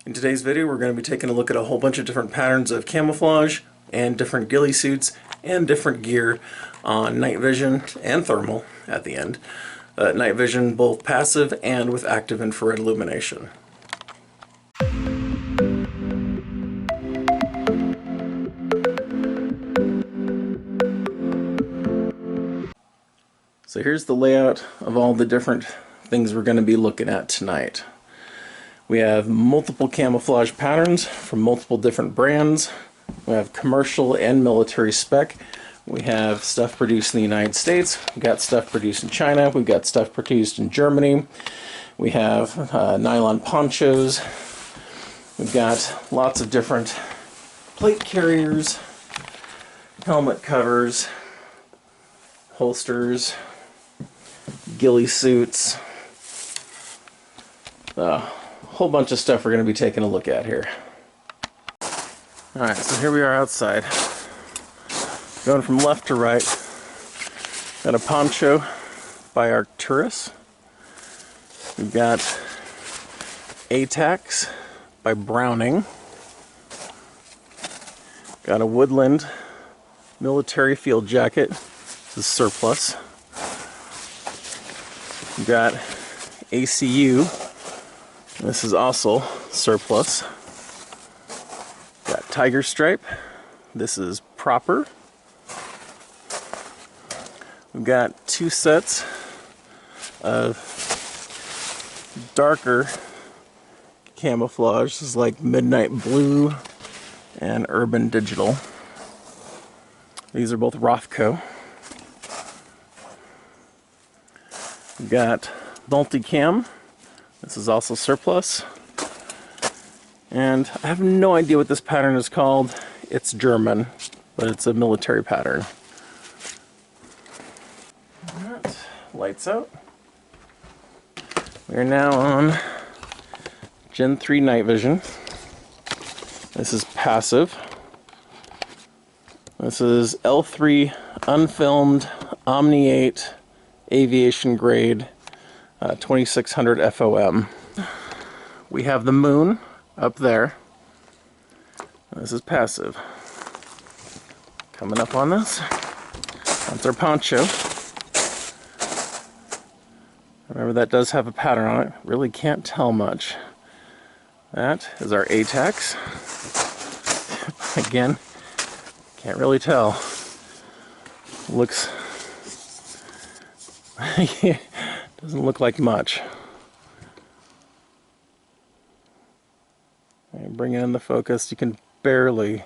In today's video, we're going to be taking a look at a whole bunch of different patterns of camouflage and different ghillie suits and different gear on night vision and thermal at the end. Night vision both passive and with active infrared illumination. So here's the layout of all the different things we're going to be looking at tonight. We have multiple camouflage patterns from multiple different brands. We have commercial and military spec. We have stuff produced in the United States. We've got stuff produced in China. We've got stuff produced in Germany. We have nylon ponchos. We've got lots of different plate carriers, helmet covers, holsters, ghillie suits. Whole bunch of stuff we're going to be taking a look at here. Alright, so here we are outside. Going from left to right. Got a poncho by Arcturus. We've got ATACS by Browning. Got a Woodland military field jacket. This is surplus. We've got ACU. This is also surplus. Got Tigerstripe. This is proper. We've got two sets of darker camouflage. This is like Midnight Blue and Urban Digital. These are both Rothco. We've got Multicam. This is also surplus. And I have no idea what this pattern is called. It's German, but it's a military pattern. Alright, lights out. We are now on Gen 3 night vision. This is passive. This is L3 unfilmed Omni VIII Aviation grade 2600 FOM. We have the moon up there. This is passive. Coming up on this. That's our poncho. Remember, that does have a pattern on it. Really can't tell much. That is our ATACS. Again, can't really tell. Looks doesn't look like much. And bring it in the focus. You can barely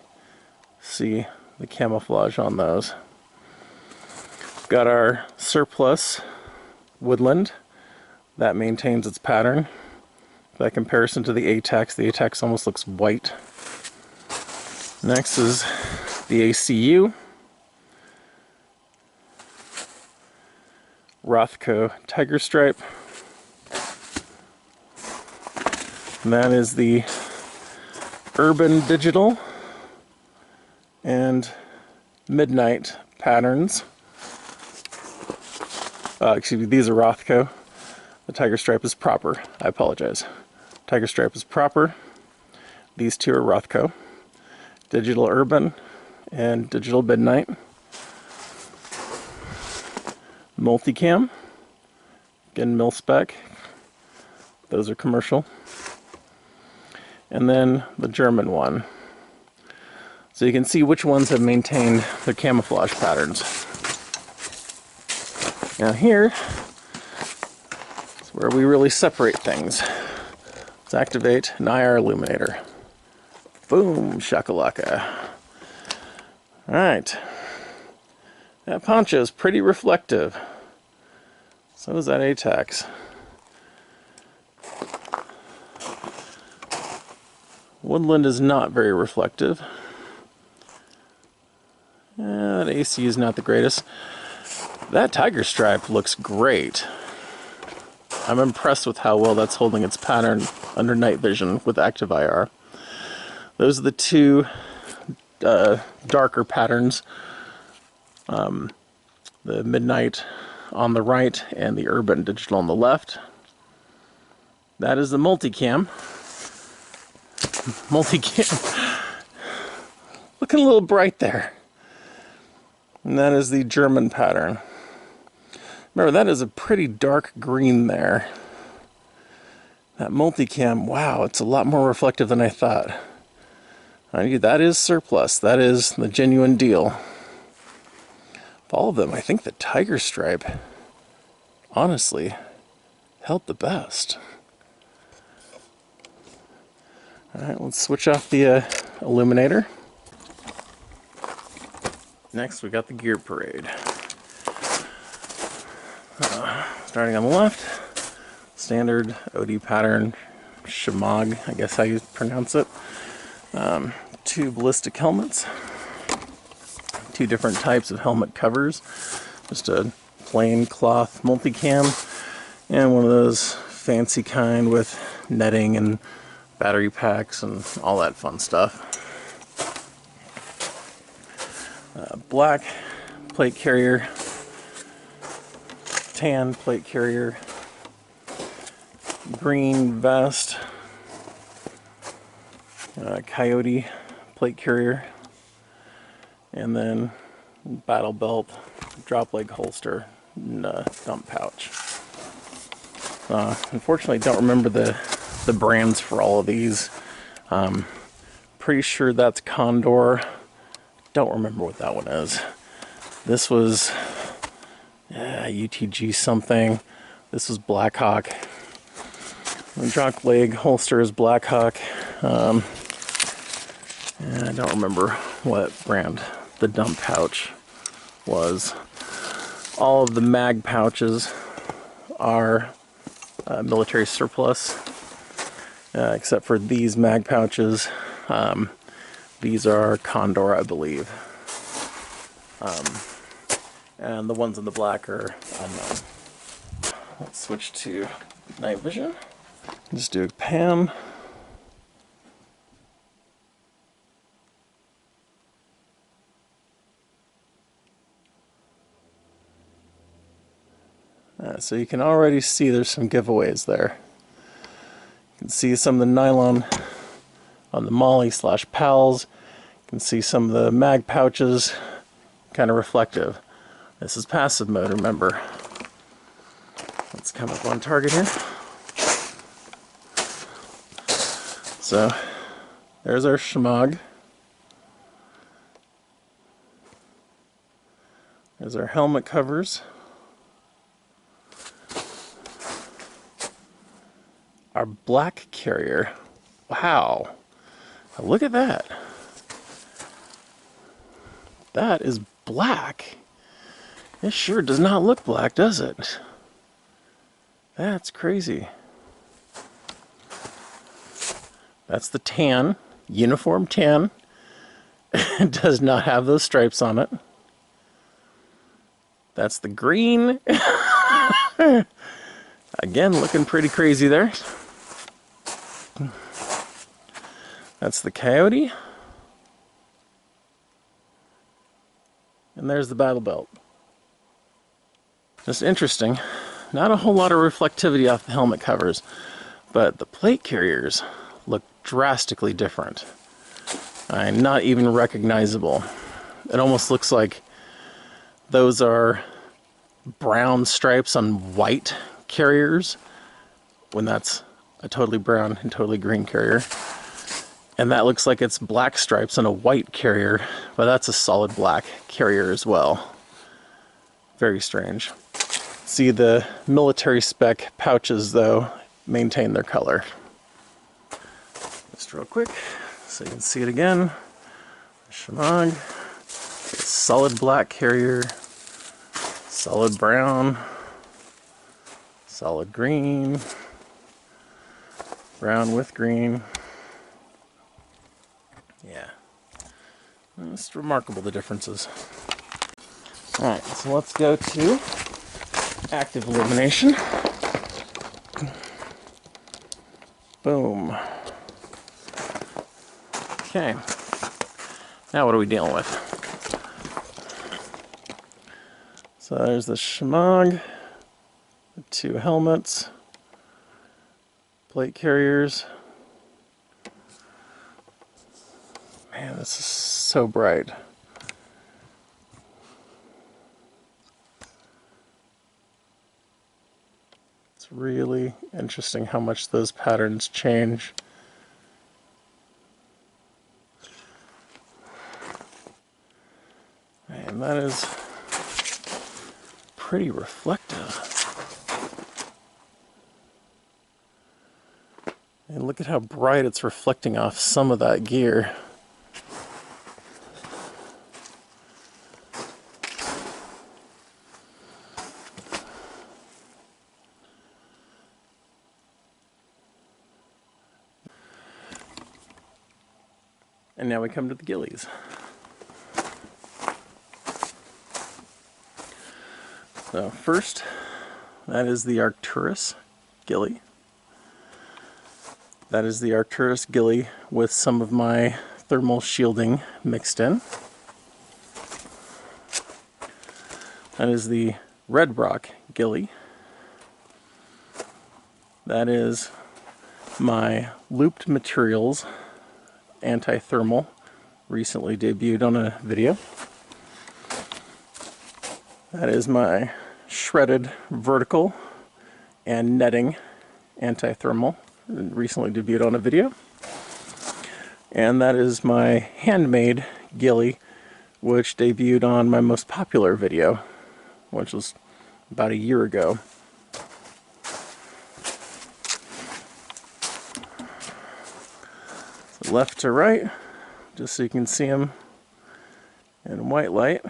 see the camouflage on those. Got our surplus Woodland. That maintains its pattern. By comparison to the ATACS almost looks white. Next is the ACU. Rothco Tigerstripe. And that is the Urban Digital and Midnight patterns. Excuse me, these are Rothco. The Tigerstripe is proper. I apologize. Tigerstripe is proper. These two are Rothco. Digital Urban and Digital Midnight. Multicam, again mil spec, those are commercial, and then the German one. So you can see which ones have maintained their camouflage patterns. Now here is where we really separate things. Let's activate an IR illuminator. Boom, shakalaka. Alright. That poncho is pretty reflective. So is that ATACS. Woodland is not very reflective. That AC is not the greatest. That Tigerstripe looks great. I'm impressed with how well that's holding its pattern under night vision with active IR. Those are the two darker patterns. The Midnight on the right and the Urban Digital on the left. That is the Multicam. Multicam. Looking a little bright there. And that is the German pattern. Remember, that is a pretty dark green there. That Multicam, wow, it's a lot more reflective than I thought. That is surplus. That is the genuine deal. Of all of them, I think the Tigerstripe, honestly, held the best. Alright, let's switch off the illuminator. Next, we got the gear parade. Starting on the left, standard OD pattern, Shemagh, I guess how you pronounce it. 2 ballistic helmets, 2 different types of helmet covers, just a plain cloth multicam, and one of those fancy kind with netting and battery packs and all that fun stuff. Black plate carrier, tan plate carrier, green vest, Coyote plate carrier, and then battle belt, drop leg holster, and dump pouch. Unfortunately, I don't remember the brands for all of these. Pretty sure that's Condor. Don't remember what that one is. This was UTG something. This was Blackhawk. The drop leg holster is Blackhawk. And I don't remember what brand the dump pouch was. All of the mag pouches are military surplus, except for these mag pouches. These are Condor, I believe. And the ones in the black are unknown. Let's switch to night vision. Just do a pan. So you can already see there's some giveaways there. You can see some of the nylon on the Molly / Pals. You can see some of the mag pouches, kind of reflective. This is passive mode, remember. Let's come up on target here. So, there's our Shemagh. There's our helmet covers. Our black carrier. Wow. Look at that. That is black. It sure does not look black, does it? That's crazy. That's the tan, uniform tan. It does not have those stripes on it. That's the green. Again, looking pretty crazy there. That's the Coyote. And there's the battle belt. Just interesting. Not a whole lot of reflectivity off the helmet covers, but the plate carriers look drastically different. Not even recognizable. It almost looks like those are brown stripes on white carriers, when that's a totally brown and totally green carrier. And that looks like it's black stripes on a white carrier, but that's a solid black carrier as well. Very strange. See, the military spec pouches, though, maintain their color. Just real quick, so you can see it again. Shemagh, solid black carrier, solid brown, solid green, brown with green. Yeah, it's remarkable, the differences. Alright, so let's go to active illumination. Boom. Okay, now what are we dealing with? So there's the Shemagh, the 2 helmets, plate carriers, Man, this is so bright. It's really interesting how much those patterns change. Man, that is pretty reflective. And look at how bright it's reflecting off some of that gear. And now we come to the Gillies. So first, that is the Arcturus Ghillie. That is the Arcturus Ghillie with some of my thermal shielding mixed in. That is the Red Rock Ghillie. That is my looped materials anti-thermal, recently debuted on a video. That is my shredded vertical and netting anti-thermal, recently debuted on a video. And that is my Handmade Ghillie, which debuted on my most popular video, which was about a year ago. So left to right, just so you can see them in white light.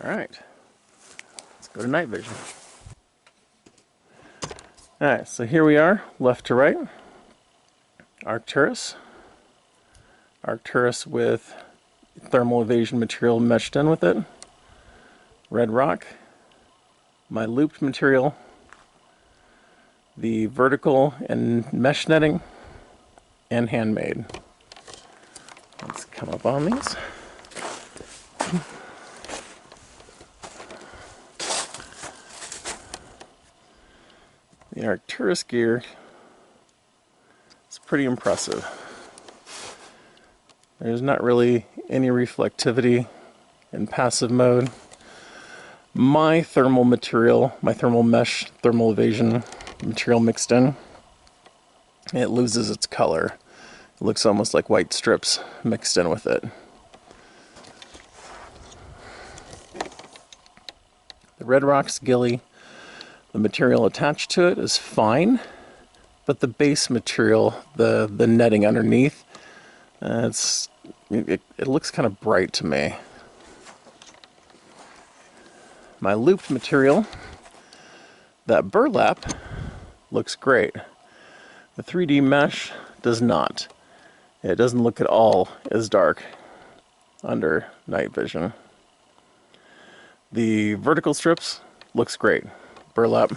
Alright, let's go to night vision. Alright, so here we are, left to right. Arcturus. Arcturus with thermal evasion material meshed in with it. Red Rock. My looped material. The vertical and mesh netting. And handmade. Let's come up on these. The Arcturus gear is pretty impressive. There's not really any reflectivity in passive mode. My thermal material, my thermal mesh, thermal evasion material mixed in, it loses its color. It looks almost like white strips mixed in with it. The Red Rock's Ghillie, the material attached to it is fine, but the base material, the netting underneath, it looks kind of bright to me. My looped material, that burlap, looks great. The 3D mesh does not. It doesn't look at all as dark under night vision. The vertical strips looks great. Burlap.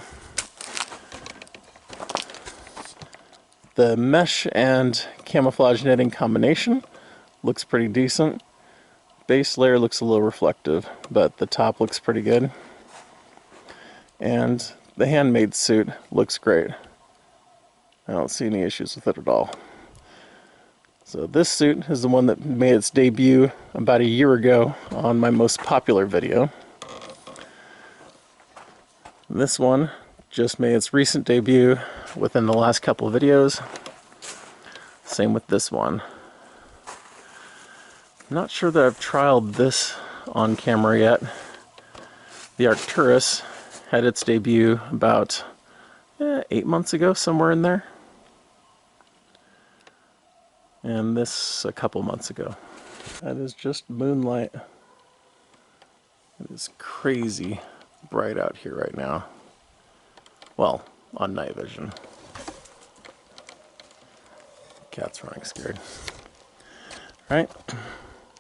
The mesh and camouflage netting combination looks pretty decent. Base layer looks a little reflective, but the top looks pretty good. And the handmade suit looks great. I don't see any issues with it at all. So this suit is the one that made its debut about a year ago on my most popular video. This one just made its recent debut within the last couple of videos. Same with this one. I'm not sure that I've trialed this on camera yet. The Arcturus had its debut about 8 months ago, somewhere in there. And this a couple months ago. That is just moonlight. It is crazy bright out here right now. Well, on night vision. Cat's running scared. Alright,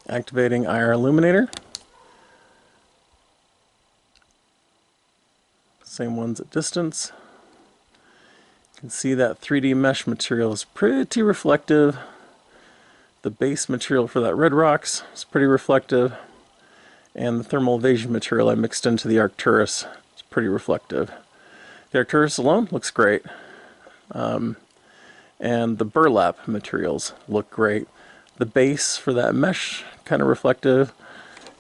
activating IR illuminator. Same ones at distance. You can see that 3D mesh material is pretty reflective. The base material for that Red Rocks is pretty reflective. And the thermal evasion material I mixed into the Arcturus is pretty reflective. The Arcturus alone looks great. And the burlap materials look great. The base for that mesh, kind of reflective,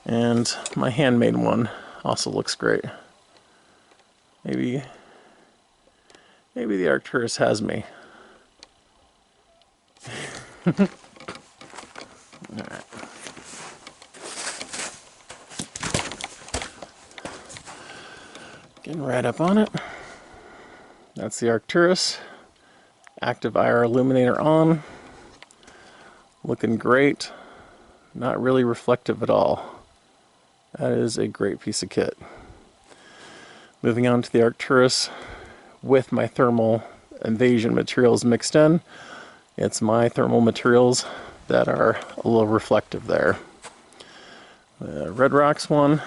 and my handmade one also looks great. Maybe the Arcturus has me. Alright. Getting right up on it. That's the Arcturus. Active IR illuminator on. Looking great. Not really reflective at all. That is a great piece of kit. Moving on to the Arcturus with my thermal evasion materials mixed in. It's my thermal materials that are a little reflective there. The Red Rock's one,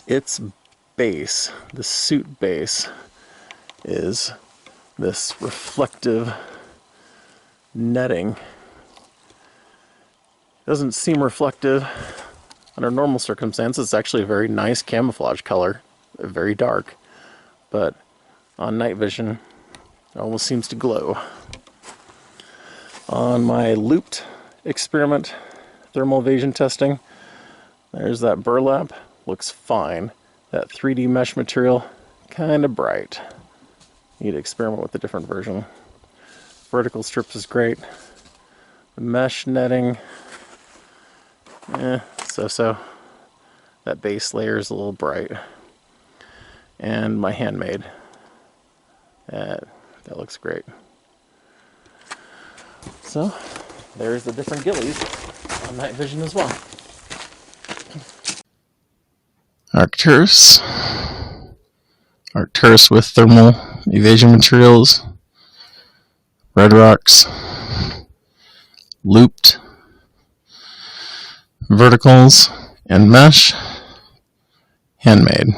its base, the suit base, is this reflective netting. Doesn't seem reflective under normal circumstances. It's actually a very nice camouflage color, very dark, but on night vision it almost seems to glow. On my looped experiment thermal evasion testing, there's that burlap, looks fine. That 3D mesh material, kind of bright. Need to experiment with a different version. Vertical strips is great. The mesh netting, so-so. That base layer is a little bright. And my handmade, that looks great. So, there's the different Gillies on night vision as well. Arcturus with thermal evasion materials, Red Rocks, looped, verticals, and mesh, handmade.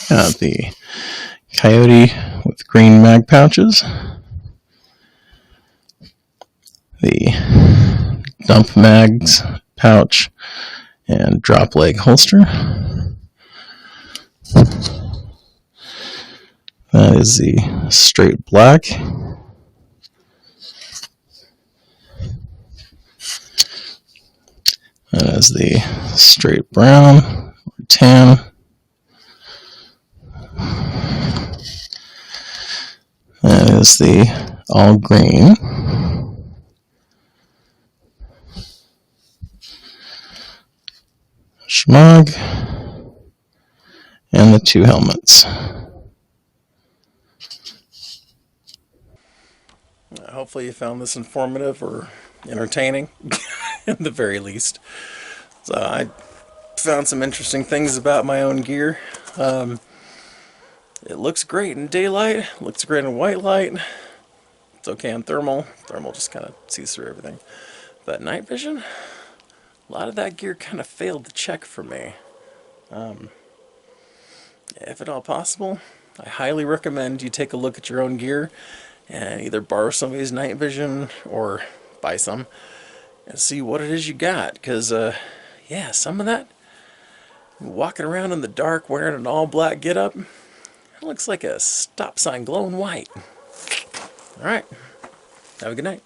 Got the Coyote with green mag pouches, the dump mags pouch and drop leg holster. That is the straight black. That is the straight brown or tan. That is the all green. Schmog. And the two helmets. Hopefully you found this informative or entertaining, at the very least. So I found some interesting things about my own gear. It looks great in daylight, looks great in white light. It's okay in thermal. Thermal just kind of sees through everything. But night vision, a lot of that gear kind of failed to check for me. If at all possible, I highly recommend you take a look at your own gear and either borrow somebody's night vision or buy some and see what it is you got. Because, yeah, some of that, walking around in the dark wearing an all black getup, it looks like a stop sign glowing white. Alright, have a good night.